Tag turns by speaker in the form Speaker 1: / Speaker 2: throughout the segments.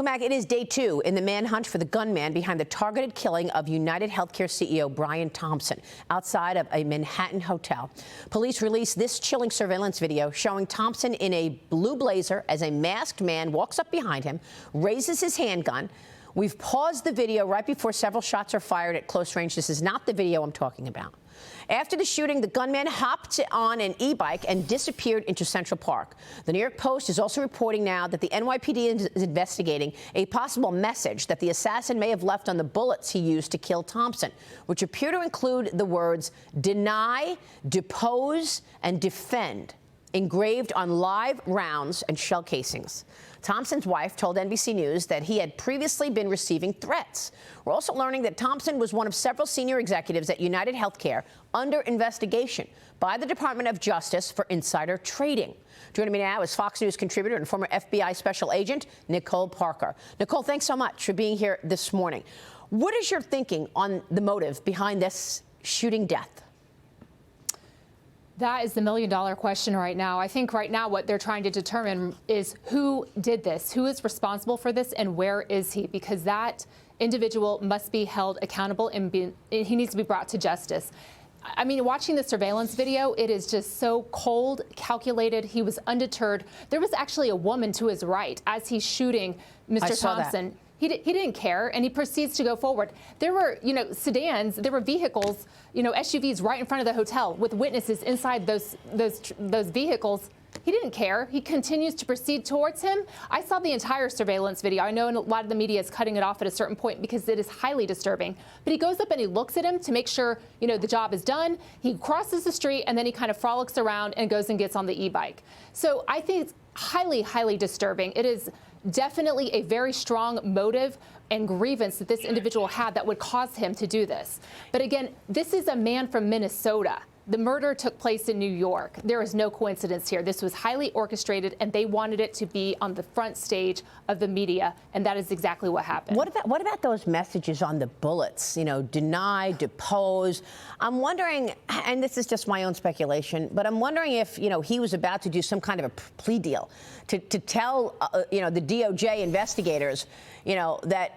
Speaker 1: Welcome back. It is day 2 in the manhunt for the gunman behind the targeted killing of UnitedHealthcare CEO Brian Thompson outside of a Manhattan hotel. Police released this chilling surveillance video showing Thompson in a blue blazer as a masked man walks up behind him, raises his handgun. We've paused the video right before several shots are fired at close range. This is not the video I'm talking about. After the shooting, the gunman hopped on an e-bike and disappeared into Central Park. The New York Post is also reporting now that the NYPD is investigating a possible message that the assassin may have left on the bullets he used to kill Thompson, which appear to include the words deny, depose, and defend, engraved on live rounds and shell casings. Thompson's wife told NBC News that he had previously been receiving threats. We're also learning that Thompson was one of several senior executives at UnitedHealthcare under investigation by the Department of Justice for insider trading. Joining me now is Fox News contributor and former FBI special agent Nicole Parker. Nicole, thanks so much for being here this morning. What is your thinking on the motive behind this shooting death?
Speaker 2: That is the million-dollar question right now. I think right now what they're trying to determine is who did this, who is responsible for this, and where is he? Because that individual must be held accountable and he needs to be brought to justice. I mean, watching the surveillance video, it is just so cold, calculated. He was undeterred. There was actually a woman to his right as he's shooting Mr. Thompson. He didn't care, and he proceeds to go forward. There were, sedans, there were vehicles, SUVs right in front of the hotel with witnesses inside those vehicles. He didn't care. He continues to proceed towards him. I saw the entire surveillance video. I know a lot of the media is cutting it off at a certain point because it is highly disturbing. But he goes up and he looks at him to make sure, the job is done. He crosses the street, and then he kind of frolics around and goes and gets on the e-bike. So I think it's highly, highly disturbing. It is definitely a very strong motive and grievance that this individual had that would cause him to do this. But again, this is a man from Minnesota. The murder took place in New York. There is no coincidence here. This was highly orchestrated, and they wanted it to be on the front stage of the media, and that is exactly what happened.
Speaker 1: What about those messages on the bullets? Deny, depose. I'm wondering, and this is just my own speculation, but I'm wondering if he was about to do some kind of a plea deal to tell the DOJ investigators that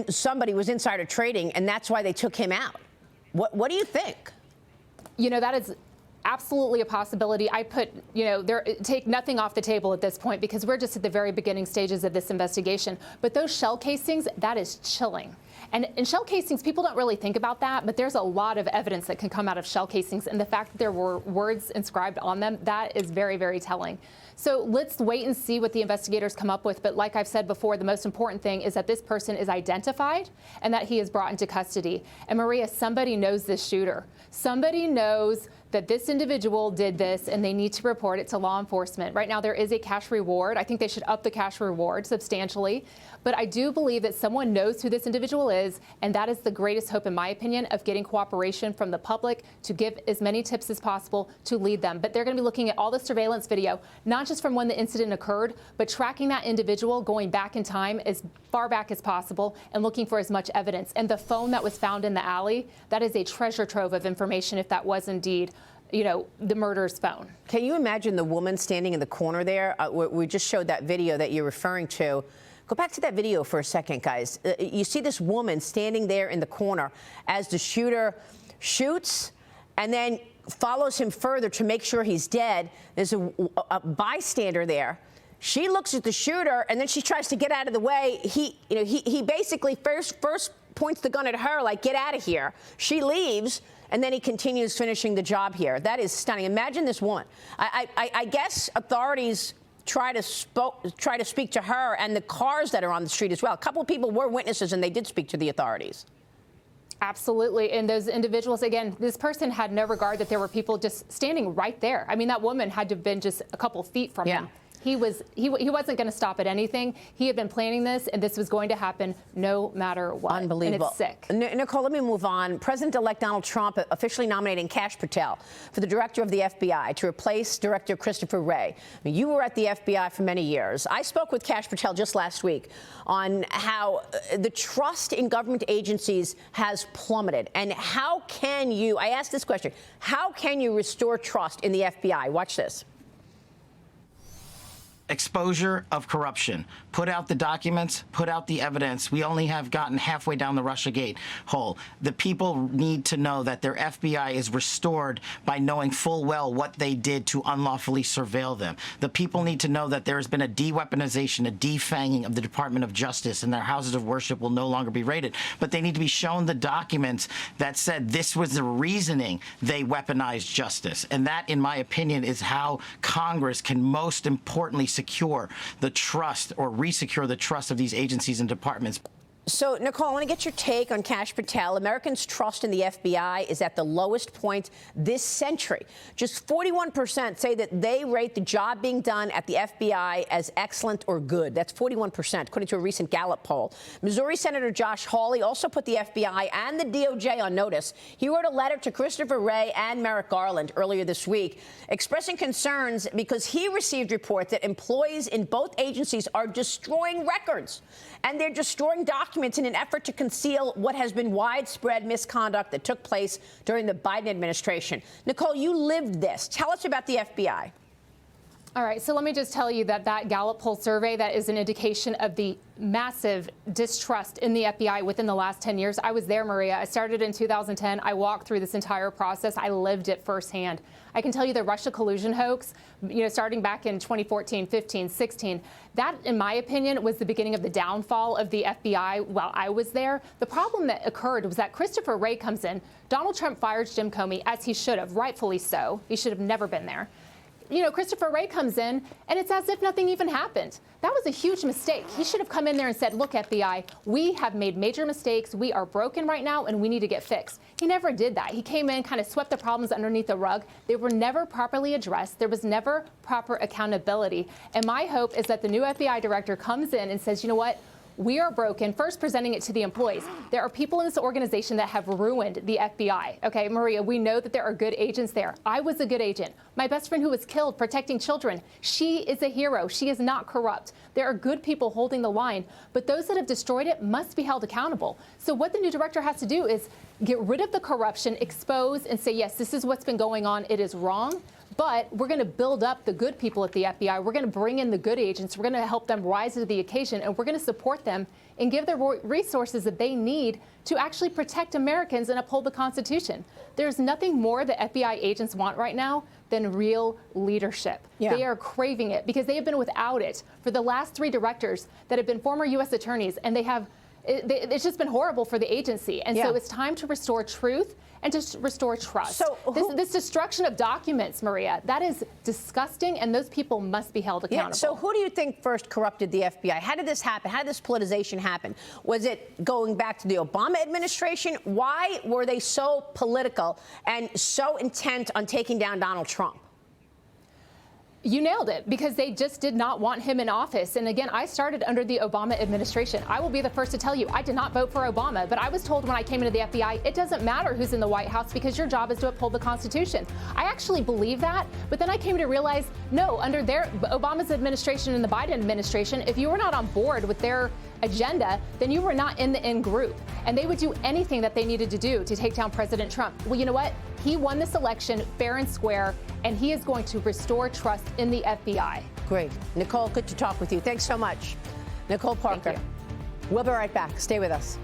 Speaker 1: somebody was insider trading, and that's why they took him out. What do you think?
Speaker 2: That is absolutely a possibility. I put, take nothing off the table at this point because we're just at the very beginning stages of this investigation. But those shell casings, that is chilling. And in shell casings, people don't really think about that, but there's a lot of evidence that can come out of shell casings. And the fact that there were words inscribed on them, that is very, very telling. So let's wait and see what the investigators come up with. But like I've said before, the most important thing is that this person is identified and that he is brought into custody. And Maria, somebody knows this shooter. Somebody knows that this individual did this, and they need to report it to law enforcement. Right now, there is a cash reward. I think they should up the cash reward substantially. But I do believe that someone knows who this individual is, and that is the greatest hope, in my opinion, of getting cooperation from the public to give as many tips as possible to lead them. But they're going to be looking at all the surveillance video, not just from when the incident occurred, but tracking that individual, going back in time as far back as possible, and looking for as much evidence. And the phone that was found in the alley, that is a treasure trove of information if that was indeed the murderer's phone.
Speaker 1: Can you imagine the woman standing in the corner there? We just showed that video that you're referring to. Go back to that video for a second, guys. You see this woman standing there in the corner as the shooter shoots and then follows him further to make sure he's dead. There's a bystander there. She looks at the shooter, and then she tries to get out of the way. He basically first points the gun at her, like, get out of here. She leaves, and then he continues finishing the job here. That is stunning. Imagine this woman. I guess authorities try to speak to her and the cars that are on the street as well. A couple of people were witnesses, and they did speak to the authorities.
Speaker 2: Absolutely. And those individuals, again, this person had no regard that there were people just standing right there. I mean, that woman had to have been just a couple feet from him. He wasn't going to stop at anything. He had been planning this, and this was going to happen no matter what.
Speaker 1: Unbelievable.
Speaker 2: And it's sick.
Speaker 1: Nicole, let me move on. President-elect Donald Trump officially nominating Kash Patel for the director of the FBI to replace Director Christopher Wray. I mean, you were at the FBI for many years. I spoke with Kash Patel just last week on how the trust in government agencies has plummeted. And how can you, I asked this question, how can you restore trust in the FBI? Watch this.
Speaker 3: exposure of corruption. Put out the documents, put out the evidence. We only have gotten halfway down the Russiagate hole. The people need to know that their FBI is restored by knowing full well what they did to unlawfully surveil them. The people need to know that there has been a de-weaponization, a defanging of the Department of Justice, and their houses of worship will no longer be raided. But they need to be shown the documents that said this was the reasoning they weaponized justice. And that, in my opinion, is how Congress can most importantly secure the trust or resecure the trust of these agencies and departments.
Speaker 1: So, Nicole, I want to get your take on Kash Patel. Americans' trust in the FBI is at the lowest point this century. Just 41% say that they rate the job being done at the FBI as excellent or good. That's 41%, according to a recent Gallup poll. Missouri Senator Josh Hawley also put the FBI and the DOJ on notice. He wrote a letter to Christopher Wray and Merrick Garland earlier this week, expressing concerns because he received reports that employees in both agencies are destroying records, and they're destroying documents in an effort to conceal what has been widespread misconduct that took place during the Biden administration. Nicole, you lived this. Tell us about the FBI.
Speaker 2: All right, so let me just tell you that Gallup poll survey, that is an indication of the massive distrust in the FBI within the last 10 years. I was there, Maria. I started in 2010. I walked through this entire process. I lived it firsthand. I can tell you the Russia collusion hoax, starting back in 2014, 15, 16, that, in my opinion, was the beginning of the downfall of the FBI while I was there. The problem that occurred was that Christopher Wray comes in. Donald Trump fires Jim Comey, as he should have, rightfully so. He should have never been there. Christopher Wray comes in, and it's as if nothing even happened. That was a huge mistake. He should have come in there and said, look, FBI, we have made major mistakes. We are broken right now, and we need to get fixed. He never did that. He came in, kind of swept the problems underneath the rug. They were never properly addressed. There was never proper accountability. And my hope is that the new FBI director comes in and says, you know what? We are broken. First, presenting it to the employees. There are people in this organization that have ruined the FBI. Okay, Maria, we know that there are good agents there. I was a good agent. My best friend who was killed protecting children, she is a hero. She is not corrupt. There are good people holding the line, but those that have destroyed it must be held accountable. So what the new director has to do is get rid of the corruption, expose and say, yes, this is what's been going on. It is wrong. But we're going to build up the good people at the FBI. We're going to bring in the good agents. We're going to help them rise to the occasion, and we're going to support them and give them resources that they need to actually protect Americans and uphold the Constitution. There's nothing more that FBI agents want right now than real leadership. Yeah. They are craving it because they have been without it for the last 3 directors that have been former U.S. attorneys, and it's just been horrible for the agency. And so it's time to restore truth and to restore trust. So this destruction of documents, Maria, that is disgusting, and those people must be held accountable.
Speaker 1: Yeah, so who do you think first corrupted the FBI? How did this happen? How did this politicization happen? Was it going back to the Obama administration? Why were they so political and so intent on taking down Donald Trump?
Speaker 2: You nailed it, because they just did not want him in office. And again, I started under the Obama administration. I will be the first to tell you, I did not vote for Obama, but I was told when I came into the FBI, it doesn't matter who's in the White House because your job is to uphold the Constitution. I actually believe that, but then I came to realize, no, under Obama's administration and the Biden administration, if you were not on board with their agenda, then you were not in the in group. And they would do anything that they needed to do to take down President Trump. Well, you know what? He won this election fair and square, and he is going to restore trust in the FBI.
Speaker 1: Great. Nicole, good to talk with you. Thanks so much. Nicole Parker.
Speaker 2: Thank you.
Speaker 1: We'll be right back. Stay with us.